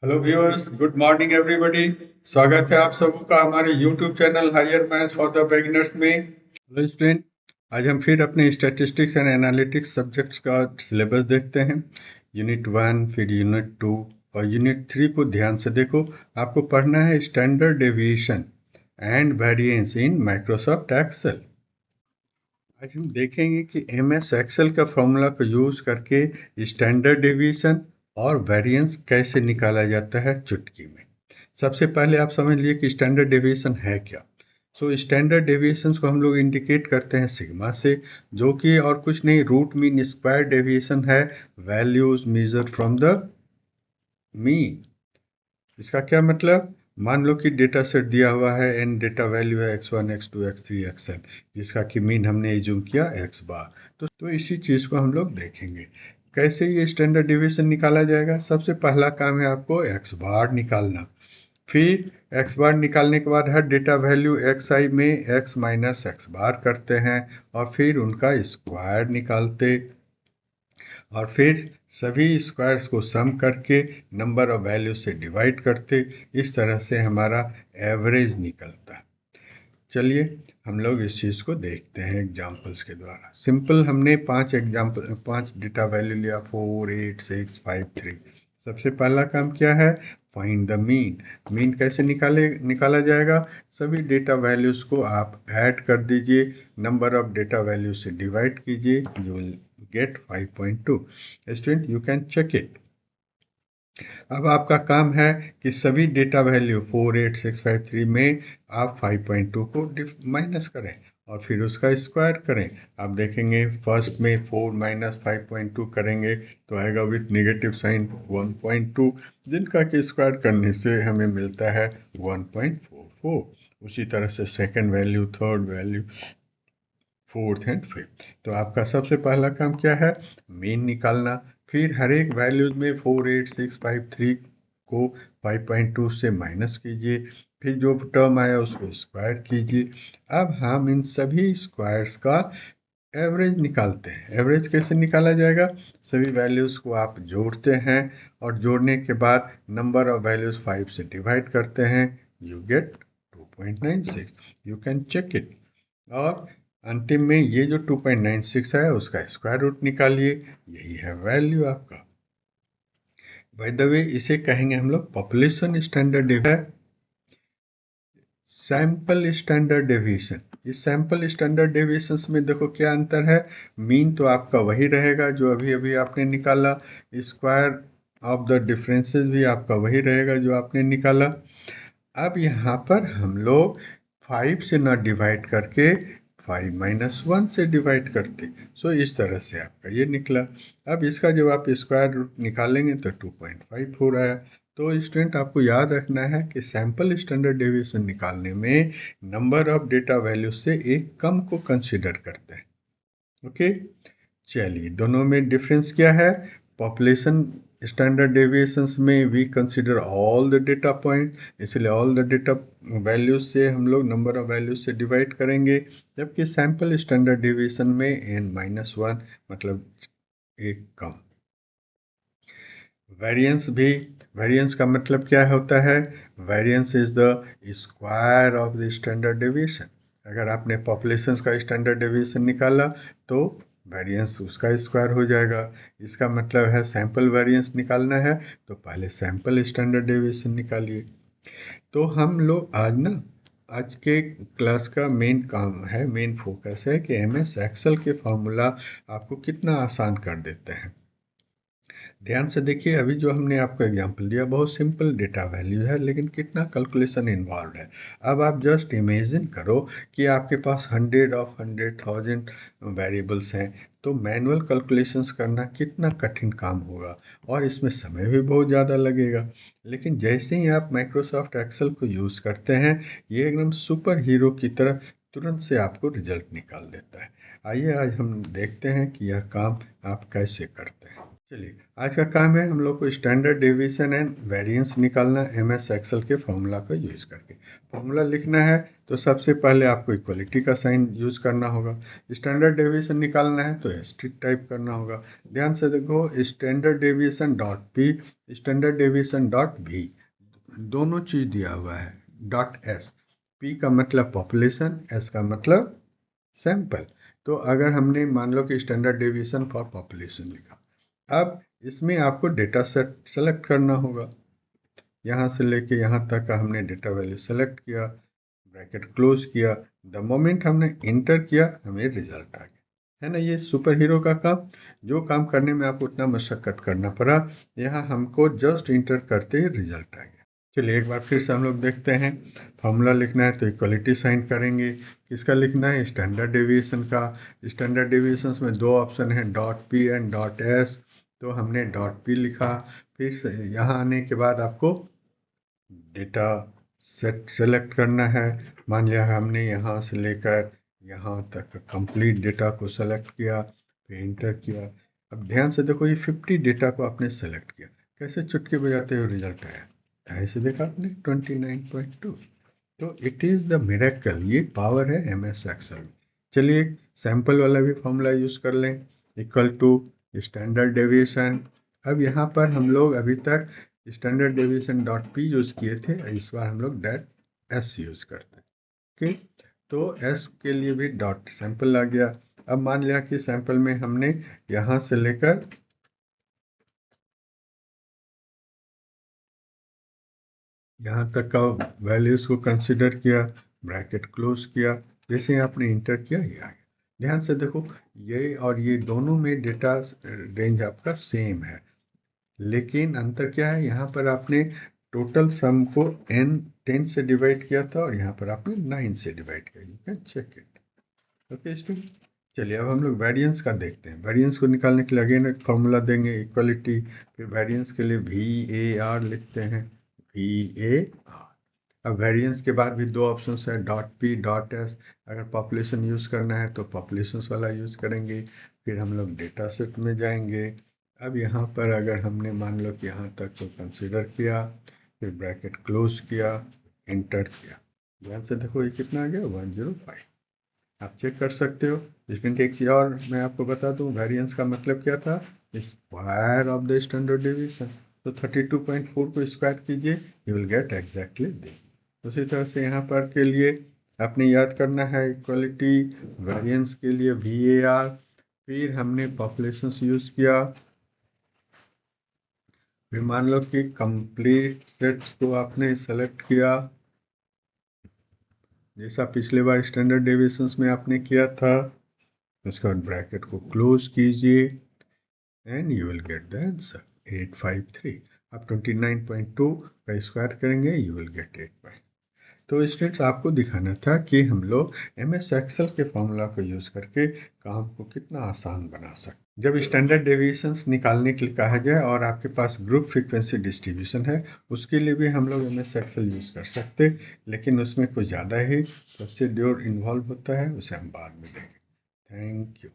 Hello viewers, good morning everybody. स्वागत है आप सबका हमारे YouTube channel Higher Maths for the Beginners में। हेलो स्टूडेंट, आज हम फिर अपने स्टैटिस्टिक्स एंड एनालिटिक्स सब्जेक्ट्स का सिलेबस देखते हैं। यूनिट 1, फिर यूनिट 2 और यूनिट 3 को ध्यान से देखो। आपको पढ़ना है standard deviation and variance in Microsoft Excel. आज हम देखेंगे कि एमएस एक्सेल का फॉर्मूला को यूज करके स्टैंडर्ड डेविएशन और वेरिएंस कैसे निकाला जाता है चुटकी में। सबसे पहले आप समझ लिए कि स्टैंडर्ड डेविएशन है क्या। स्टैंडर्ड डेविएशन को हम लोग इंडिकेट करते हैं सिग्मा से, जो कि और कुछ नहीं रूट मीन स्क्वायर डेविएशन है, values measure from the mean. इसका क्या मतलब, मान लो कि डेटा सेट दिया हुआ है, एन डेटा वैल्यू है x1 x2 x3 xn, जिसका कि मीन हमने एज्यूम किया x बार। तो इसी चीज को हम लोग देखेंगे कैसे ये स्टैंडर्ड डिवीजन निकाला जाएगा। सबसे पहला काम है आपको x बार निकालना। फिर x बार निकालने के बाद हर डेटा वैल्यू xi में x माइनस x बार करते हैं और फिर उनका स्क्वायर निकालते और फिर सभी स्क्वायर्स को सम करके नंबर ऑफ वैल्यू से डिवाइड करते। इस तरह से हमारा एवरेज निकलता है। चलिए हम लोग इस चीज़ को देखते हैं एग्जाम्पल्स के द्वारा। सिंपल हमने 5 डेटा वैल्यू लिया, 4, 8, 6, 5, 3। सबसे पहला काम क्या है, फाइंड द मीन। मीन कैसे निकाला जाएगा, सभी डेटा वैल्यूज को आप ऐड कर दीजिए, नंबर ऑफ डेटा वैल्यू से डिवाइड कीजिए, you will get 5.2। Student you can check it. अब आपका काम है कि सभी डेटा वैल्यू 4, 8, 6, 5, 3 में आप 5.2 को माइनस करें और फिर उसका स्क्वायर करें। आप देखेंगे फर्स्ट में 4 माइनस 5.2 करेंगे तो आएगा विथ नेगेटिव साइन 1.2, जिनका कि स्क्वायर करने से हमें मिलता है 1.44। उसी तरह से second value, third value, fourth and fifth. तो आपका सबसे पहला काम क्या है, मीन निकालना। फिर हर एक वैल्यूज में 4, 8, 6, 5, 3 को 5.2 से माइनस कीजिए, फिर जो टर्म आया उसको स्क्वायर कीजिए। अब हम इन सभी स्क्वायर्स का एवरेज निकालते हैं। एवरेज कैसे निकाला जाएगा, सभी वैल्यूज को आप जोड़ते हैं और जोड़ने के बाद नंबर ऑफ वैल्यूज 5 से डिवाइड करते हैं, you get 2.96। You can check it. और अंतिम में ये जो 2.96 है उसका स्क्वायर रूट निकालिए, यही है वैल्यू आपका। बाय द वे इसे कहेंगे हम लोग population standard deviation, sample standard deviation. इस सैंपल स्टैंडर्ड डेविएशन में देखो क्या अंतर है, मीन तो आपका वही रहेगा जो अभी अभी आपने निकाला, स्क्वायर ऑफ द डिफरेंसेस भी आपका वही रहेगा जो आपने निकाला। अब यहाँ पर हम लोग 5 से ना डिवाइड करके 5 माइनस 1 से डिवाइड करते। इस तरह से आपका ये निकला। अब इसका जब आप स्क्वायर रूट निकालेंगे तो 2.5 हो रहा है। तो स्टूडेंट आपको याद रखना है कि सैंपल स्टैंडर्ड डेविएशन निकालने में नंबर ऑफ डेटा वैल्यू से एक कम को कंसिडर करते हैं। ओके, चलिए दोनों में डिफरेंस क्या है। पॉपुलेशन स्टैंडर्ड डेविएशंस में we consider all the data point, इसलिए ऑल द डेटा वैल्यूज से हम लोग नंबर ऑफ वैल्यूज से डिवाइड करेंगे। जबकि सैंपल स्टैंडर्ड डेविएशन में n-1 मतलब एक कम। वेरिएंस भी, वेरिएंस का मतलब क्या होता है, variance is the square of the standard deviation. अगर आपने पॉपुलेशन का स्टैंडर्ड डेविएशन निकाला तो वेरिएंस उसका स्क्वायर हो जाएगा। इसका मतलब है सैंपल वेरिएंस निकालना है तो पहले सैंपल स्टैंडर्ड डेविएशन निकालिए। तो हम लोग आज के क्लास का मेन काम है, मेन फोकस है कि एमएस एक्सेल के फॉर्मूला आपको कितना आसान कर देते हैं। ध्यान से देखिए, अभी जो हमने आपको एग्जांपल दिया बहुत सिंपल डेटा वैल्यू है, लेकिन कितना कैलकुलेशन इन्वॉल्व है। अब आप जस्ट इमेजिन करो कि आपके पास 100 ऑफ 100,000 वेरिएबल्स हैं, तो मैनुअल कैलकुलेशंस करना कितना कठिन काम होगा और इसमें समय भी बहुत ज़्यादा लगेगा। लेकिन जैसे ही आप माइक्रोसॉफ्ट एक्सेल को यूज़ करते हैं, ये एकदम सुपर हीरो की तरह तुरंत से आपको रिजल्ट निकाल देता है। आइए आज हम देखते हैं कि यह काम आप कैसे करते हैं। चलिए, आज का काम है हम लोग को स्टैंडर्ड डेविएशन एंड वेरिएंस निकालना एमएस एक्सेल के फॉर्मूला का यूज़ करके। फॉर्मूला लिखना है तो सबसे पहले आपको इक्वलिटी का साइन यूज़ करना होगा। स्टैंडर्ड डेविएशन निकालना है तो एस्ट्रिक टाइप करना होगा। ध्यान से देखो, standard deviation dot P, standard deviation dot V, दोनों चीज़ दिया हुआ है। डॉट एस, पी का मतलब पॉपुलेशन, एस का मतलब सैंपल। तो अगर हमने मान लो कि स्टैंडर्ड डेविएशन फॉर पॉपुलेशन लिखा, अब इसमें आपको डेटा सेट सेलेक्ट करना होगा। यहाँ से लेके यहाँ तक का हमने डेटा वैल्यू सेलेक्ट किया, ब्रैकेट क्लोज किया। द मोमेंट हमने इंटर किया हमें रिजल्ट आ गया, है ना। ये सुपर हीरो का काम, जो काम करने में आपको उतना मशक्कत करना पड़ा, यहाँ हमको जस्ट इंटर करते ही रिजल्ट आ गया। चलिए एक बार फिर से हम लोग देखते हैं। फॉर्मूला लिखना है तो इक्वलिटी साइन करेंगे। किसका लिखना है? स्टैंडर्ड डेविएशन का। स्टैंडर्ड डेविएशन में दो ऑप्शन है, dot P and dot S. तो हमने डॉट पी लिखा। फिर से यहाँ आने के बाद आपको डेटा सेट सेलेक्ट करना है। मान लिया हमने यहाँ से लेकर यहाँ तक कंप्लीट डेटा को सेलेक्ट किया, फिर इंटर किया। अब ध्यान से देखो, ये 50 डेटा को आपने सेलेक्ट किया, कैसे चुटकी बजाते हुए रिजल्ट आया। ऐसे देखा आपने 29.2। तो इट इज़ द मिरेकल, ये पावर है एमएस एक्सेल। चलिए सैंपल वाला भी फॉर्मूला यूज़ कर लें, इक्वल टू स्टैंडर्ड डेविएशन। अब यहाँ पर हम लोग अभी तक standard deviation dot P use किए थे, इस बार हम लोग डॉट एस यूज़ करते हैं। ओके, तो एस के लिए भी डॉट सैंपल आ गया। अब मान लिया कि सैंपल में हमने यहाँ से लेकर यहाँ तक का वैल्यूज़ को कंसिडर किया, ब्रैकेट क्लोज किया। जैसे ही आपने इंटर किया ये आ गया। ध्यान से देखो, ये और ये दोनों में डेटा रेंज आपका सेम है, लेकिन अंतर क्या है? यहाँ पर आपने टोटल सम को n 10 से डिवाइड किया था और यहाँ पर आपने 9 से डिवाइड किया। You can check it. Okay student, चलिए अब हम लोग वेरिएंस का देखते हैं। वेरिएंस को निकालने के लिए अगेन एक फॉर्मूला देंगे, इक्वलिटी। फिर वेरिएंस के लिए VAR लिखते हैं, VAR। अब वेरिएंस के बाद भी दो ऑप्शन है, डॉट पी डॉट एस। अगर पॉपुलेशन यूज़ करना है तो पॉपुलेशन वाला यूज़ करेंगे। फिर हम लोग डेटा सेट में जाएंगे। अब यहाँ पर अगर हमने मान लो कि यहाँ तक को कंसिडर किया, फिर ब्रैकेट क्लोज किया, इंटर किया। ध्यान से देखो ये कितना आ गया, 105। आप चेक कर सकते हो। इसमें एक चीज़ और मैं आपको बता दूं, वेरिएंस का मतलब क्या था? Square of the standard deviation. तो 32.4 को स्क्वायर कीजिए, you will gate exactly this. उसी तरह से यहाँ पर के लिए आपने याद करना है, इक्वलिटी वेरिएंस के लिए VAR। फिर हमने पॉपुलेशन यूज़ किया। फिर मान लो कि कंप्लीट सेट्स को आपने सेलेक्ट किया, जैसा पिछले बार स्टैंडर्ड डेविएशंस में आपने किया था। उसके बाद ब्रैकेट को क्लोज कीजिए and you will get the answer 853। आप 29.2 का स्क्वायर करेंगे, यू विल गेट 8। तो स्टूडेंट्स, आपको दिखाना था कि हम लोग एमएस एक्सेल के फॉर्मूला को यूज़ करके काम को कितना आसान बना सकते। जब स्टैंडर्ड डेविएशंस निकालने के लिए कहा जाए और आपके पास ग्रुप फ्रीक्वेंसी डिस्ट्रीब्यूशन है, उसके लिए भी हम लोग एमएस एक्सेल यूज़ कर सकते, लेकिन उसमें कुछ ज़्यादा ही प्रोसीड्योर इन्वॉल्व होता है, उसे हम बाद में देखेंगे। Thank you.